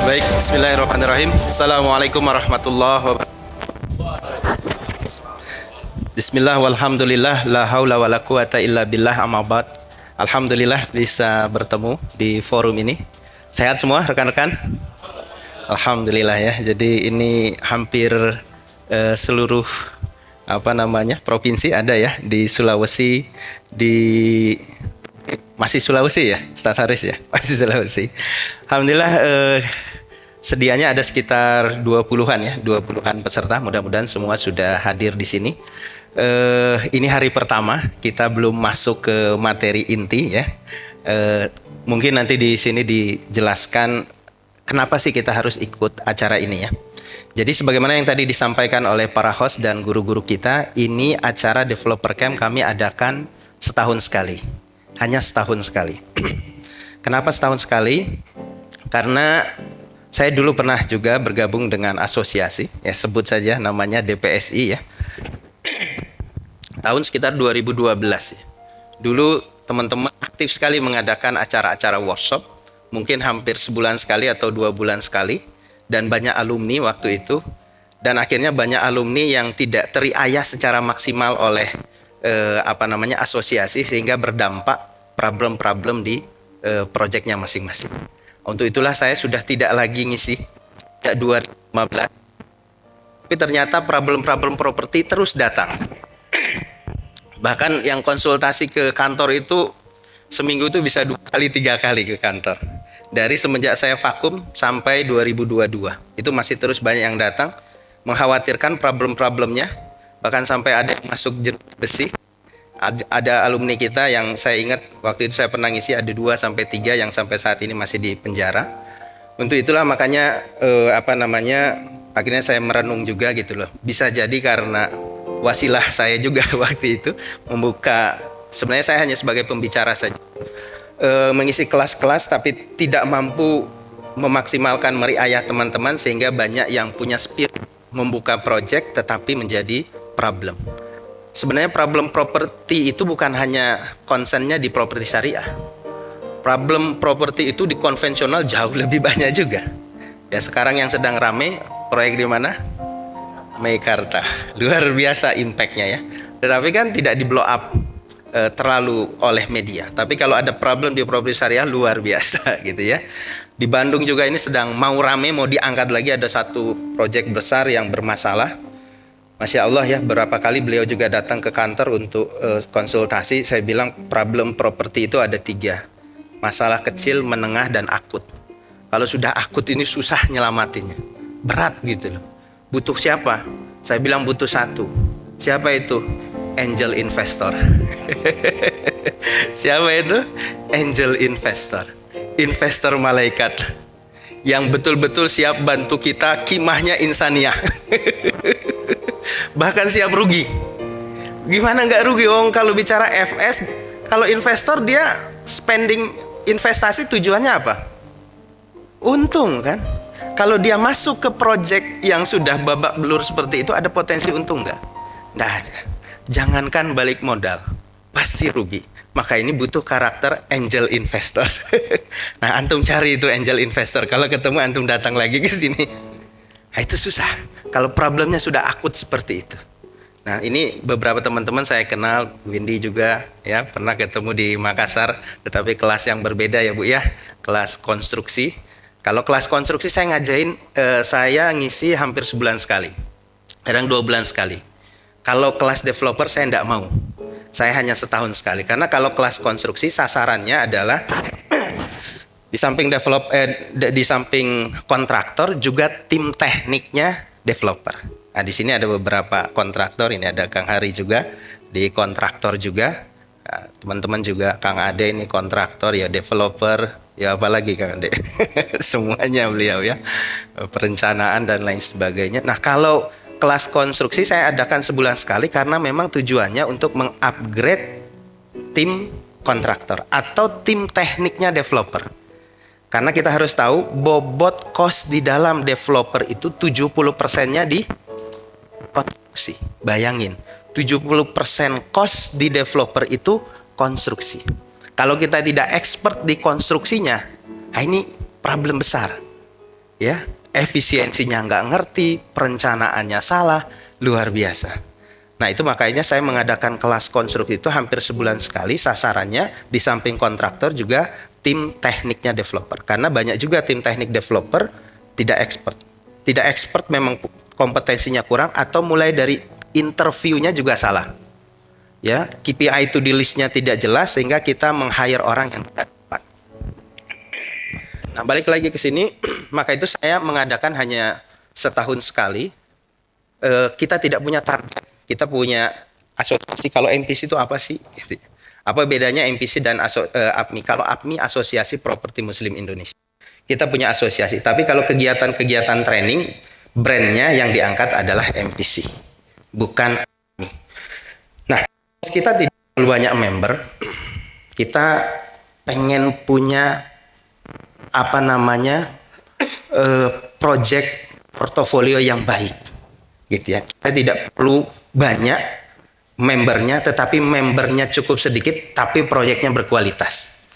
Baik, bismillahirrahmanirrahim. Assalamualaikum warahmatullahi wabarakatuh. Bismillah walhamdulillah la haula wala quwata illa billah amma ba'd. Alhamdulillah bisa bertemu di forum ini. Sehat semua rekan-rekan? Alhamdulillah ya. Jadi ini hampir seluruh provinsi ada ya di Sulawesi, di masih Sulawesi ya, Ustaz Haris ya, masih Sulawesi. Alhamdulillah sedianya ada sekitar 20-an ya, 20-an peserta. Mudah-mudahan semua sudah hadir di sini. Ini hari pertama, kita belum masuk ke materi inti ya. Mungkin nanti di sini dijelaskan kenapa sih kita harus ikut acara ini ya. Jadi sebagaimana yang tadi disampaikan oleh para host dan guru-guru kita, ini acara Developer Camp kami adakan setahun sekali. Hanya setahun sekali. Kenapa setahun sekali? Karena saya dulu pernah juga bergabung dengan asosiasi, ya sebut saja namanya DPSI ya. Tahun sekitar 2012 ya. Dulu teman-teman aktif sekali mengadakan acara-acara workshop, mungkin hampir sebulan sekali atau 2 bulan sekali, dan banyak alumni waktu itu. Dan akhirnya banyak alumni yang tidak teriayah secara maksimal oleh asosiasi, sehingga berdampak problem-problem di proyeknya masing-masing. Untuk itulah saya sudah tidak lagi ngisi sejak 2015. Tapi ternyata problem-problem properti terus datang. Bahkan yang konsultasi ke kantor itu seminggu itu bisa 2 kali 3 kali ke kantor. Dari semenjak saya vakum sampai 2022 itu masih terus banyak yang datang mengkhawatirkan problem-problemnya. Bahkan sampai ada yang masuk jeruji besi. Ada alumni kita yang saya ingat waktu itu saya pernah ngisi, ada 2 sampai 3 yang sampai saat ini masih di penjara. Untuk itulah makanya akhirnya saya merenung juga gitu loh. Bisa jadi karena wasilah saya juga waktu itu membuka, sebenarnya saya hanya sebagai pembicara saja, mengisi kelas-kelas tapi tidak mampu memaksimalkan meriayah teman-teman, sehingga banyak yang punya spirit membuka project tetapi menjadi problem. Sebenarnya problem properti itu bukan hanya concernnya di properti syariah. Problem properti itu di konvensional jauh lebih banyak juga. Ya sekarang yang sedang rame proyek di mana? Meikarta. Luar biasa impactnya ya. Tetapi kan tidak di blow up terlalu oleh media. Tapi kalau ada problem di properti syariah luar biasa gitu ya. Di Bandung juga ini sedang mau rame, mau diangkat lagi, ada satu proyek besar yang bermasalah. Masya Allah ya, berapa kali beliau juga datang ke kantor untuk konsultasi. Saya bilang problem properti itu ada 3. Masalah kecil, menengah, dan akut. Kalau sudah akut ini susah nyelamatinnya. Berat gitu loh. Butuh siapa? Saya bilang butuh 1. Siapa itu? Angel investor. Siapa itu? Angel investor. Investor malaikat. Yang betul-betul siap bantu kita, kimahnya insaniah. Bahkan siap rugi. Gimana nggak rugi? Kalau bicara FS, kalau investor dia spending investasi tujuannya apa? Untung kan? Kalau dia masuk ke project yang sudah babak belur seperti itu, ada potensi untung nggak? Nggak ada. Jangankan balik modal, pasti rugi. Maka ini butuh karakter angel investor. Nah, antum cari itu angel investor. Kalau ketemu antum datang lagi ke sini. Nah, itu susah. Kalau problemnya sudah akut seperti itu. Nah, ini beberapa teman-teman saya kenal, Windy juga ya, pernah ketemu di Makassar, tetapi kelas yang berbeda ya Bu ya, kelas konstruksi. Kalau kelas konstruksi saya ngajain, saya ngisi hampir sebulan sekali, kadang 2 bulan sekali. Kalau kelas developer saya tidak mau, saya hanya setahun sekali. Karena kalau kelas konstruksi sasarannya adalah di samping kontraktor juga tim tekniknya developer. Nah, di sini ada beberapa kontraktor, ini ada Kang Hari juga di kontraktor juga. Nah, teman-teman juga Kang Ade ini kontraktor ya, developer ya, apalagi Kang Ade. Semuanya beliau ya. Perencanaan dan lain sebagainya. Nah, kalau kelas konstruksi saya adakan sebulan sekali karena memang tujuannya untuk mengupgrade tim kontraktor atau tim tekniknya developer. Karena kita harus tahu bobot cost di dalam developer itu 70%-nya di konstruksi. Bayangin, 70% cost di developer itu konstruksi. Kalau kita tidak expert di konstruksinya, ini problem besar. ya, efisiensinya nggak ngerti, perencanaannya salah, luar biasa. Nah itu makanya saya mengadakan kelas konstruksi itu hampir sebulan sekali, sasarannya di samping kontraktor juga tim tekniknya developer. Karena banyak juga tim teknik developer tidak expert. Tidak expert memang kompetensinya kurang atau mulai dari interviewnya juga salah. Ya, KPI to di listnya tidak jelas sehingga kita meng-hire orang yang tidak tepat. Nah balik lagi ke sini, maka itu saya mengadakan hanya setahun sekali. Kita tidak punya target, kita punya asosiasi. Kalau MPC itu apa sih? Apa bedanya MPC dan APMI? Kalau APMI Asosiasi Properti Muslim Indonesia, kita punya asosiasi. Tapi kalau kegiatan-kegiatan training, brandnya yang diangkat adalah MPC, bukan APMI. Nah, kita tidak terlalu banyak member, kita pengen punya apa namanya project portofolio yang baik, gitu ya. Kita tidak perlu banyak membernya, tetapi membernya cukup sedikit, tapi proyeknya berkualitas.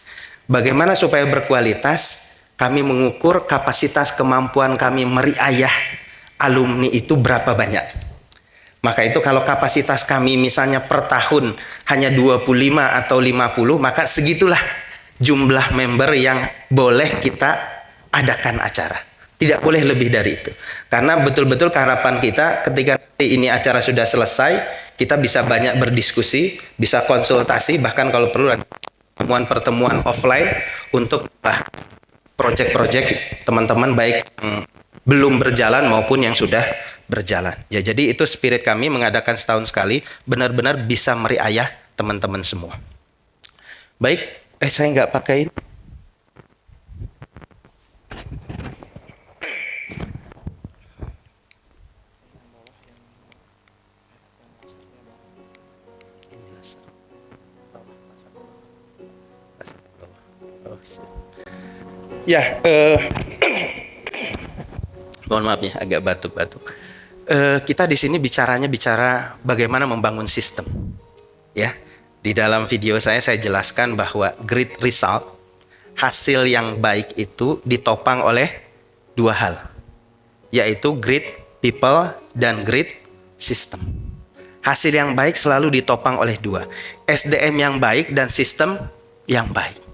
Bagaimana supaya berkualitas? Kami mengukur kapasitas kemampuan kami meriayah alumni itu berapa banyak. Maka itu kalau kapasitas kami misalnya per tahun hanya 25 atau 50, maka segitulah jumlah member yang boleh kita adakan acara. Tidak boleh lebih dari itu. Karena betul-betul harapan kita ketika ini acara sudah selesai, kita bisa banyak berdiskusi, bisa konsultasi, bahkan kalau perlu pertemuan-pertemuan offline untuk proyek-proyek teman-teman baik yang belum berjalan maupun yang sudah berjalan. Ya, jadi itu spirit kami mengadakan setahun sekali, benar-benar bisa meriayah teman-teman semua. Baik, saya nggak pakai ini. Ya, mohon maaf ya, agak batuk-batuk. Kita di sini bicara bagaimana membangun sistem. Ya, di dalam video saya jelaskan bahwa great result, hasil yang baik itu ditopang oleh dua hal, yaitu great people dan great system. Hasil yang baik selalu ditopang oleh dua, SDM yang baik dan sistem yang baik.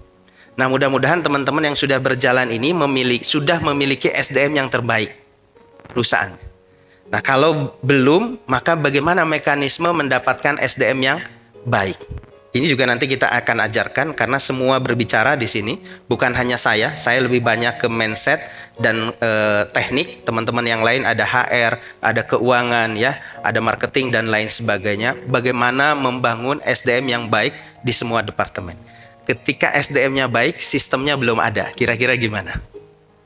Nah, mudah-mudahan teman-teman yang sudah berjalan ini sudah memiliki SDM yang terbaik perusahaan. Nah, kalau belum, maka bagaimana mekanisme mendapatkan SDM yang baik? Ini juga nanti kita akan ajarkan karena semua berbicara di sini, bukan hanya saya lebih banyak ke mindset dan teknik. Teman-teman yang lain ada HR, ada keuangan ya, ada marketing dan lain sebagainya. Bagaimana membangun SDM yang baik di semua departemen. Ketika SDM-nya baik, sistemnya belum ada. Kira-kira gimana?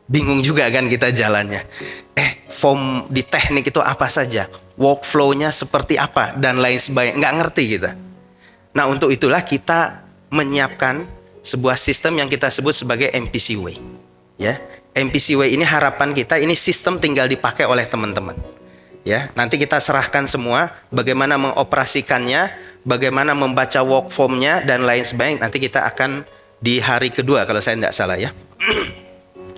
Bingung juga kan kita jalannya. Form di teknik itu apa saja? Workflow-nya seperti apa? Dan lain sebagainya. Nggak ngerti kita. Nah, untuk itulah kita menyiapkan sebuah sistem yang kita sebut sebagai MPC Way. Ya, MPC Way ini harapan kita, ini sistem tinggal dipakai oleh teman-teman. Ya, nanti kita serahkan semua bagaimana mengoperasikannya, bagaimana membaca work form-nya dan lain sebagainya. Nanti kita akan di hari kedua kalau saya tidak salah ya.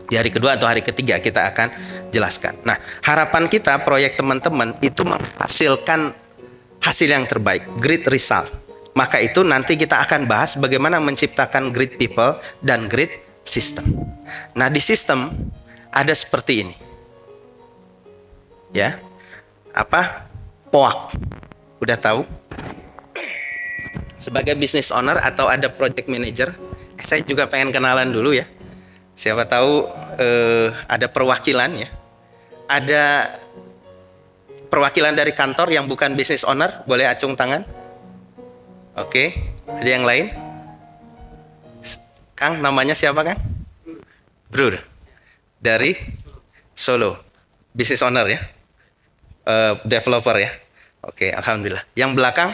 Di hari kedua atau hari ketiga kita akan jelaskan. Nah, harapan kita proyek teman-teman itu menghasilkan hasil yang terbaik, great result. Maka itu nanti kita akan bahas bagaimana menciptakan great people dan great system. Nah, di sistem ada seperti ini. Ya. Apa? POAK. Udah tahu? Sebagai business owner atau ada project manager, saya juga pengen kenalan dulu ya. Siapa tahu ada perwakilan ya. Ada perwakilan dari kantor yang bukan business owner, boleh acung tangan? Oke, ada yang lain? Kang, namanya siapa Kang? Brur. Dari Solo. Business owner ya? Developer ya? Oke, alhamdulillah. Yang belakang?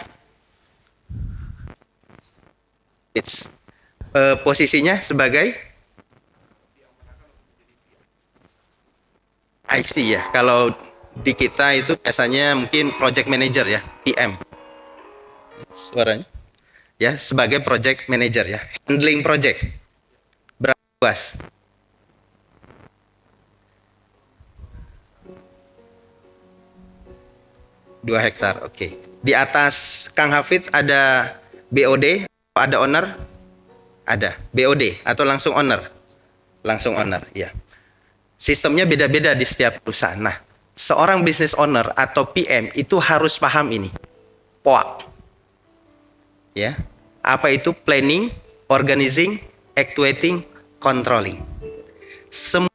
Posisinya sebagai IC ya. Kalau di kita itu biasanya mungkin project manager ya, PM. Suaranya? Ya, sebagai project manager ya. Handling project. Berapa luas? 2 hektar. Oke. Di atas Kang Hafidz ada BOD, ada owner? Ada. BOD atau langsung owner? Langsung owner, ya. Sistemnya beda-beda di setiap perusahaan. Nah, seorang business owner atau PM itu harus paham ini. POAK. Ya. Apa itu planning, organizing, actuating, controlling. Semua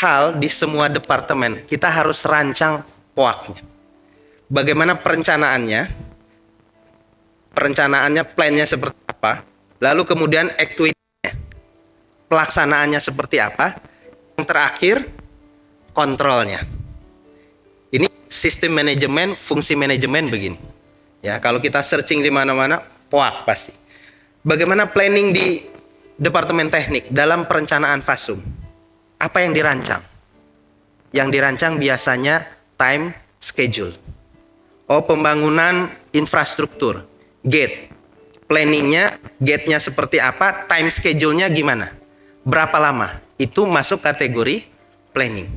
hal di semua departemen kita harus rancang POAK-nya. Bagaimana perencanaannya? Perencanaannya, plannya seperti apa? Lalu kemudian actuating-nya, pelaksanaannya seperti apa? Yang terakhir, kontrolnya. Ini sistem manajemen, fungsi manajemen begini. Ya, kalau kita searching di mana-mana, POAK pasti. Bagaimana planning di Departemen Teknik dalam perencanaan FASUM? Apa yang dirancang? Yang dirancang biasanya time schedule. Oh, pembangunan infrastruktur, gate. Planningnya, gate-nya seperti apa, time schedule-nya gimana? Berapa lama? Itu masuk kategori planning.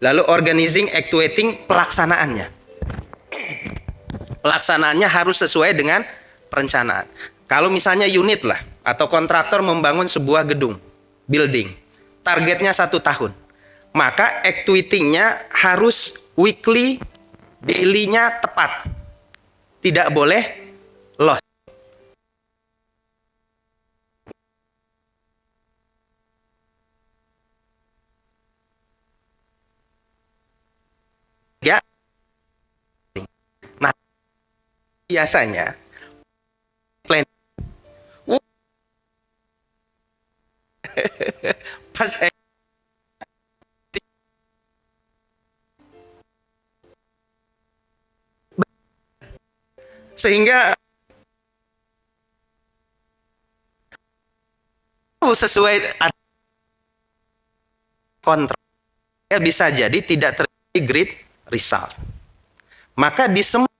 Lalu organizing, actuating, pelaksanaannya. Pelaksanaannya harus sesuai dengan perencanaan. Kalau misalnya unit lah, atau kontraktor membangun sebuah gedung, building, targetnya 1 tahun. Maka actuating-nya harus weekly, daily-nya tepat. Tidak boleh loss. Ya. Nah, biasanya plan pas sehingga sesuai kontrak bisa jadi tidak terjadi great result. Maka di semua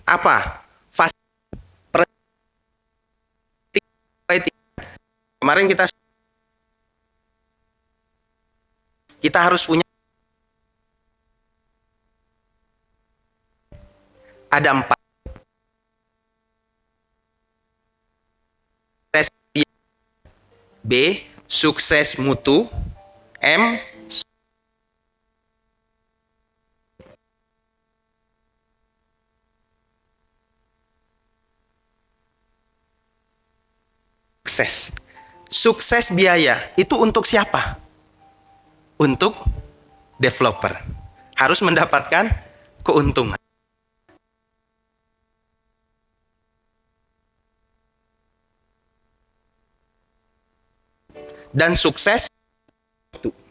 apa fase kemarin kita harus punya ada 4. B, sukses mutu. M, sukses. Sukses biaya itu untuk siapa? Untuk developer. Harus mendapatkan keuntungan. Dan sukses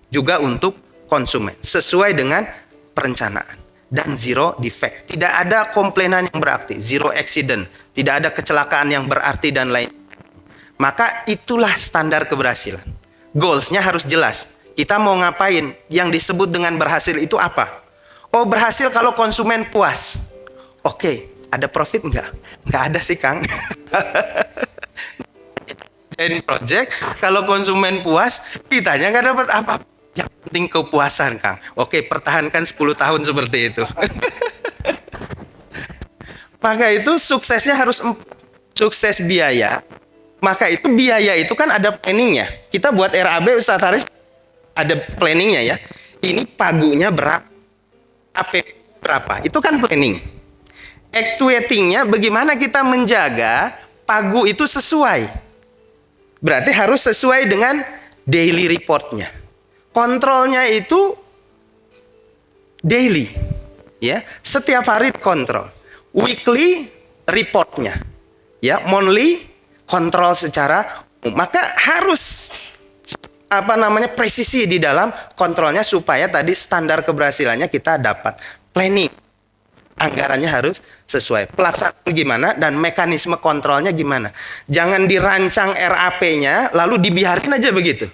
juga untuk konsumen sesuai dengan perencanaan dan zero defect. Tidak ada komplainan yang berarti, zero accident, tidak ada kecelakaan yang berarti dan lain. Maka itulah standar keberhasilan. Goals-nya harus jelas. Kita mau ngapain? Yang disebut dengan berhasil itu apa? Oh, berhasil kalau konsumen puas. Oke, ada profit enggak? Enggak ada sih, Kang. Project, kalau konsumen puas, kitanya nggak dapat apa. Yang penting kepuasan, Kang. Oke, pertahankan 10 tahun seperti itu. Maka itu suksesnya harus sukses biaya. Maka itu biaya itu kan ada planningnya. Kita buat RAB Ustaz Haris ada planningnya ya. Ini pagunya berapa? AP berapa? Itu kan planning. Actuatingnya bagaimana kita menjaga pagu itu sesuai. Berarti harus sesuai dengan daily reportnya. Kontrolnya itu daily, ya. Setiap hari kontrol. Weekly reportnya, ya. Monthly kontrol secara umum. Maka harus presisi di dalam kontrolnya supaya tadi standar keberhasilannya kita dapat. Planning, anggarannya harus sesuai. Pelaksanaan gimana dan mekanisme kontrolnya gimana. Jangan dirancang RAP-nya lalu dibiarin aja begitu.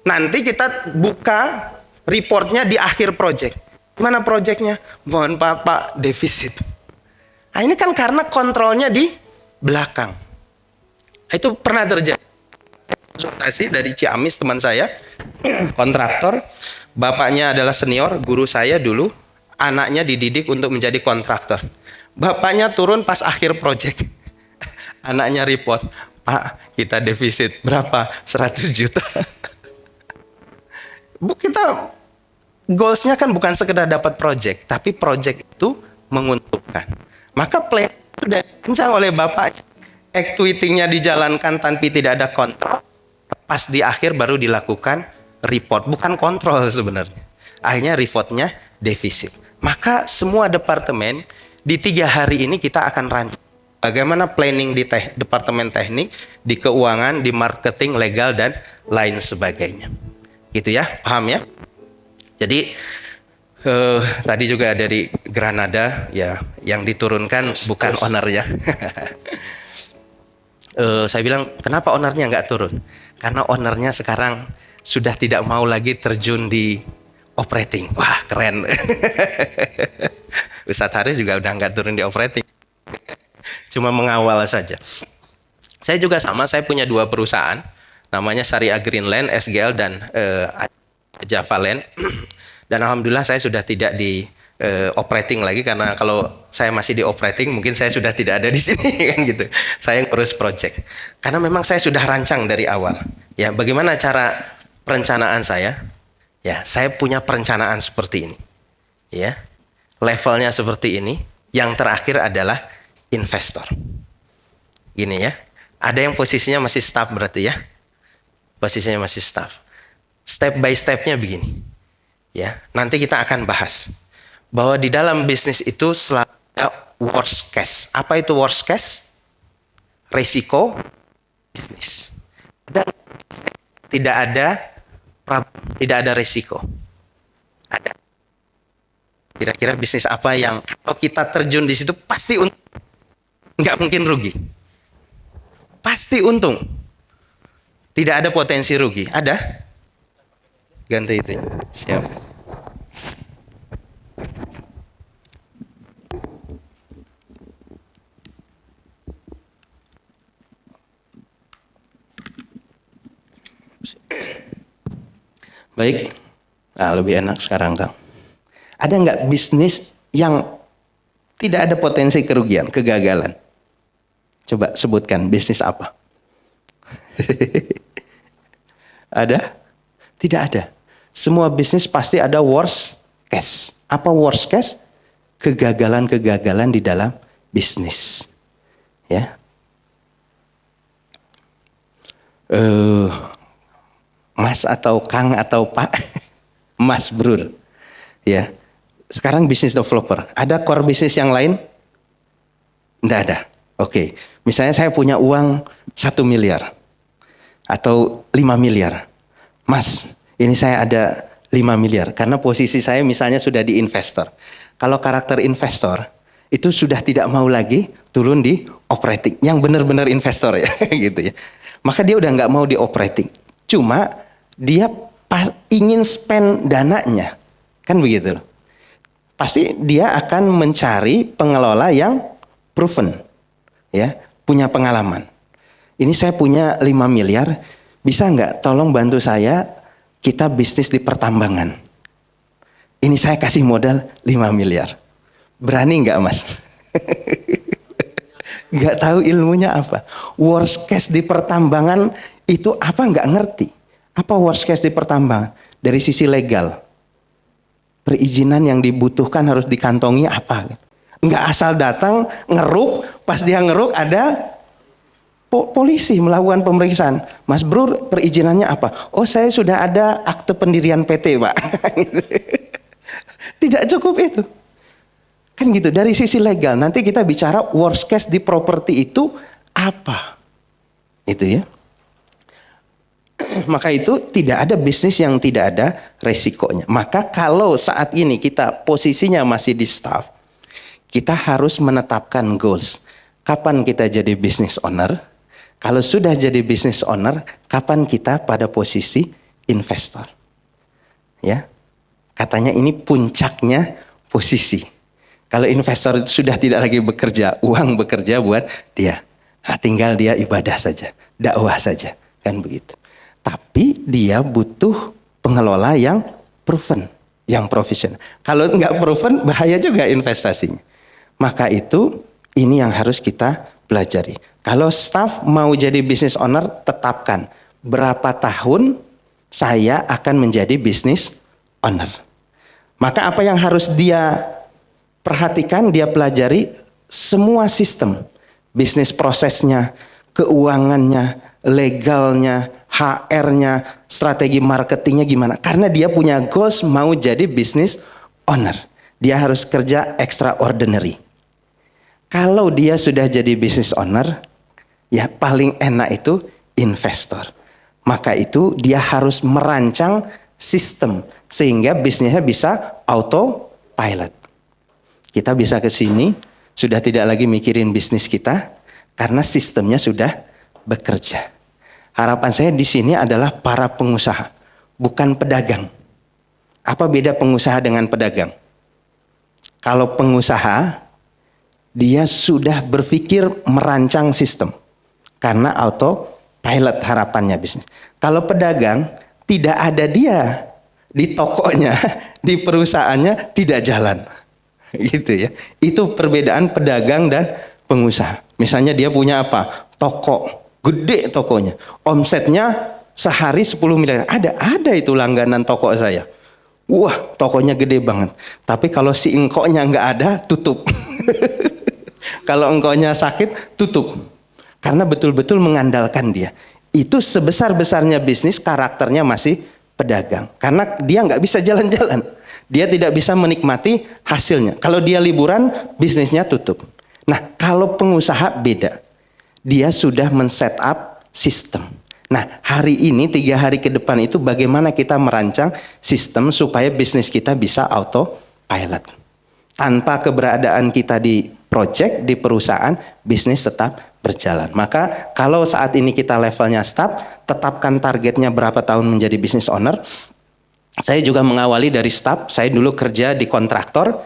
Nanti kita buka reportnya di akhir project. Mana projectnya? Mohon Pak, defisit. Nah, ini kan karena kontrolnya di belakang. Itu pernah terjadi. konsultasi dari Ciamis, teman saya, kontraktor. Bapaknya adalah senior, guru saya dulu. Anaknya dididik untuk menjadi kontraktor. Bapaknya turun pas akhir proyek. Anaknya report, Pak, kita defisit berapa? 100 juta. Kita goalsnya kan bukan sekedar dapat project, tapi project itu menguntungkan. Maka plan itu sudah kencang oleh bapak. Activity-nya dijalankan tanpa tidak ada kontrol. Pas di akhir baru dilakukan report, bukan kontrol sebenarnya. Akhirnya reportnya defisit. Maka semua departemen di 3 hari ini kita akan rancang bagaimana planning di departemen teknik, di keuangan, di marketing, legal dan lain sebagainya. Gitu ya, paham ya? Jadi tadi juga dari Granada ya, yang diturunkan bukan owner ya. Saya bilang kenapa ownernya nggak turun? Karena ownernya sekarang sudah tidak mau lagi terjun di operating. Wah keren. Ustadz Haris juga udah nggak turun di operating, cuma mengawal saja. Saya juga sama, saya punya 2 perusahaan, namanya Syariah Greenland, SGL dan Javaland. Dan alhamdulillah saya sudah tidak di operating lagi, karena kalau saya masih di operating mungkin saya sudah tidak ada di sini kan gitu. Saya ngurus project. Karena memang saya sudah rancang dari awal. Ya, bagaimana cara perencanaan saya? Ya, saya punya perencanaan seperti ini. Ya. Levelnya seperti ini. Yang terakhir adalah investor. Gini ya. Ada yang posisinya masih staff berarti ya. Posisinya masih staff. Step by stepnya begini. Ya, nanti kita akan bahas bahwa di dalam bisnis itu selalu ada worst case. Apa itu worst case? Risiko bisnis. Tidak ada risiko. Ada. Kira-kira bisnis apa yang kalau kita terjun di situ pasti untung, nggak mungkin rugi. Pasti untung. Tidak ada potensi rugi. Ada? Ganti itu. Siap. Baik. Nah, lebih enak sekarang, Kang. Ada nggak bisnis yang tidak ada potensi kerugian, kegagalan? Coba sebutkan bisnis apa? Ada? Tidak ada. Semua bisnis pasti ada worst case. Apa worst case? Kegagalan-kegagalan di dalam bisnis. Ya. Mas atau Kang atau Pak? Mas Brur. Ya. Sekarang bisnis developer. Ada core bisnis yang lain? Tidak ada. Oke. Misalnya saya punya uang 1 miliar. Atau 5 miliar. Mas, ini saya ada 5 miliar. Karena posisi saya misalnya sudah di investor. Kalau karakter investor, itu sudah tidak mau lagi turun di operating. Yang benar-benar investor ya. gitu ya. Maka dia udah nggak mau di operating. Cuma dia ingin spend dananya. Kan begitu loh. Pasti dia akan mencari pengelola yang proven. Ya, punya pengalaman. Ini saya punya 5 miliar, bisa nggak tolong bantu saya, kita bisnis di pertambangan. Ini saya kasih modal 5 miliar. Berani nggak Mas? Nggak tahu ilmunya apa. Worst case di pertambangan itu apa nggak ngerti. Apa worst case di pertambangan? Dari sisi legal. Perizinan yang dibutuhkan harus dikantongi apa? Nggak asal datang, ngeruk, pas dia ngeruk ada polisi melakukan pemeriksaan. Mas Bro, perizinannya apa? Oh, saya sudah ada akte pendirian PT, Pak. Tidak cukup itu. Kan gitu, dari sisi legal. Nanti kita bicara worst case di properti itu apa? Itu ya. Maka itu tidak ada bisnis yang tidak ada resikonya. Maka kalau saat ini kita posisinya masih di staff, kita harus menetapkan goals. Kapan kita jadi business owner? Kalau sudah jadi business owner, kapan kita pada posisi investor? Ya, katanya ini puncaknya posisi. Kalau investor sudah tidak lagi bekerja, uang bekerja buat dia. Nah, tinggal dia ibadah saja, dakwah saja, kan begitu. Tapi dia butuh pengelola yang proven, yang profesional. Kalau nggak proven, bahaya juga investasinya. Maka itu ini yang harus kita pelajari. Kalau staff mau jadi business owner, tetapkan berapa tahun saya akan menjadi business owner. Maka apa yang harus dia perhatikan, dia pelajari semua sistem, bisnis prosesnya, keuangannya, legalnya, HR-nya, strategi marketingnya gimana. Karena dia punya goals mau jadi business owner. Dia harus kerja extraordinary. Kalau dia sudah jadi business owner, ya paling enak itu investor. Maka itu dia harus merancang sistem sehingga bisnisnya bisa autopilot. Kita bisa ke sini, sudah tidak lagi mikirin bisnis kita karena sistemnya sudah bekerja. Harapan saya di sini adalah para pengusaha, bukan pedagang. Apa beda pengusaha dengan pedagang? Kalau pengusaha, dia sudah berpikir merancang sistem karena autopilot harapannya bisnis. Kalau pedagang, tidak ada dia di tokonya, di perusahaannya tidak jalan. Gitu ya. Itu perbedaan pedagang dan pengusaha. Misalnya dia punya apa? Toko, gede tokonya. Omsetnya sehari 10 miliar. Ada itu langganan toko saya. Wah, tokonya gede banget. Tapi kalau si engkoknya nggak ada, tutup. Kalau engkoknya sakit, tutup. Karena betul-betul mengandalkan dia. Itu sebesar-besarnya bisnis, karakternya masih pedagang. Karena dia nggak bisa jalan-jalan. Dia tidak bisa menikmati hasilnya. Kalau dia liburan, bisnisnya tutup. Nah, kalau pengusaha beda. Dia sudah men-set up sistem. Nah, hari ini 3 hari ke depan itu bagaimana kita merancang sistem supaya bisnis kita bisa autopilot. Tanpa keberadaan kita di project, di perusahaan, bisnis tetap berjalan. Maka kalau saat ini kita levelnya staff, tetapkan targetnya berapa tahun menjadi business owner. Saya juga mengawali dari staff, saya dulu kerja di kontraktor.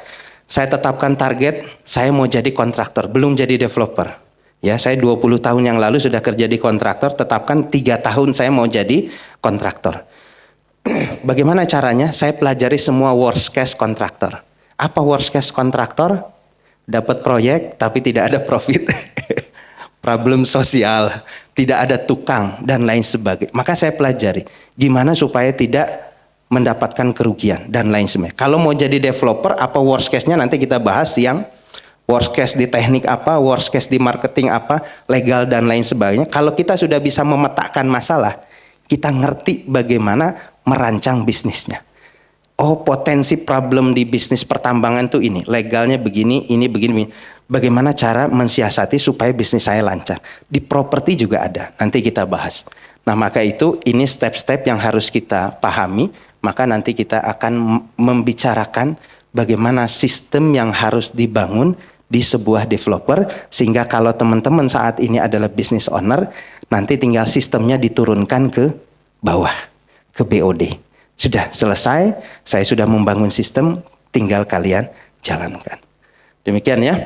Saya tetapkan target, saya mau jadi kontraktor, belum jadi developer. Ya, saya 20 tahun yang lalu sudah kerja di kontraktor, tetapkan 3 tahun saya mau jadi kontraktor. Bagaimana caranya? Saya pelajari semua worst case kontraktor. Apa worst case kontraktor? Dapat proyek tapi tidak ada profit. Problem sosial, tidak ada tukang dan lain sebagainya. Maka saya pelajari gimana supaya tidak mendapatkan kerugian dan lain sebagainya. Kalau mau jadi developer, apa worst case-nya nanti kita bahas, yang worst case di teknik apa, worst case di marketing apa, legal dan lain sebagainya. Kalau kita sudah bisa memetakan masalah, kita ngerti bagaimana merancang bisnisnya. Oh, potensi problem di bisnis pertambangan tuh ini, legalnya begini, ini begini. Bagaimana cara mensiasati supaya bisnis saya lancar. Di properti juga ada, nanti kita bahas. Nah, maka itu ini step-step yang harus kita pahami. Maka nanti kita akan membicarakan bagaimana sistem yang harus dibangun di sebuah developer, sehingga kalau teman-teman saat ini adalah business owner, nanti tinggal sistemnya diturunkan ke bawah, ke BOD. Sudah selesai, saya sudah membangun sistem, tinggal kalian jalankan. Demikian ya.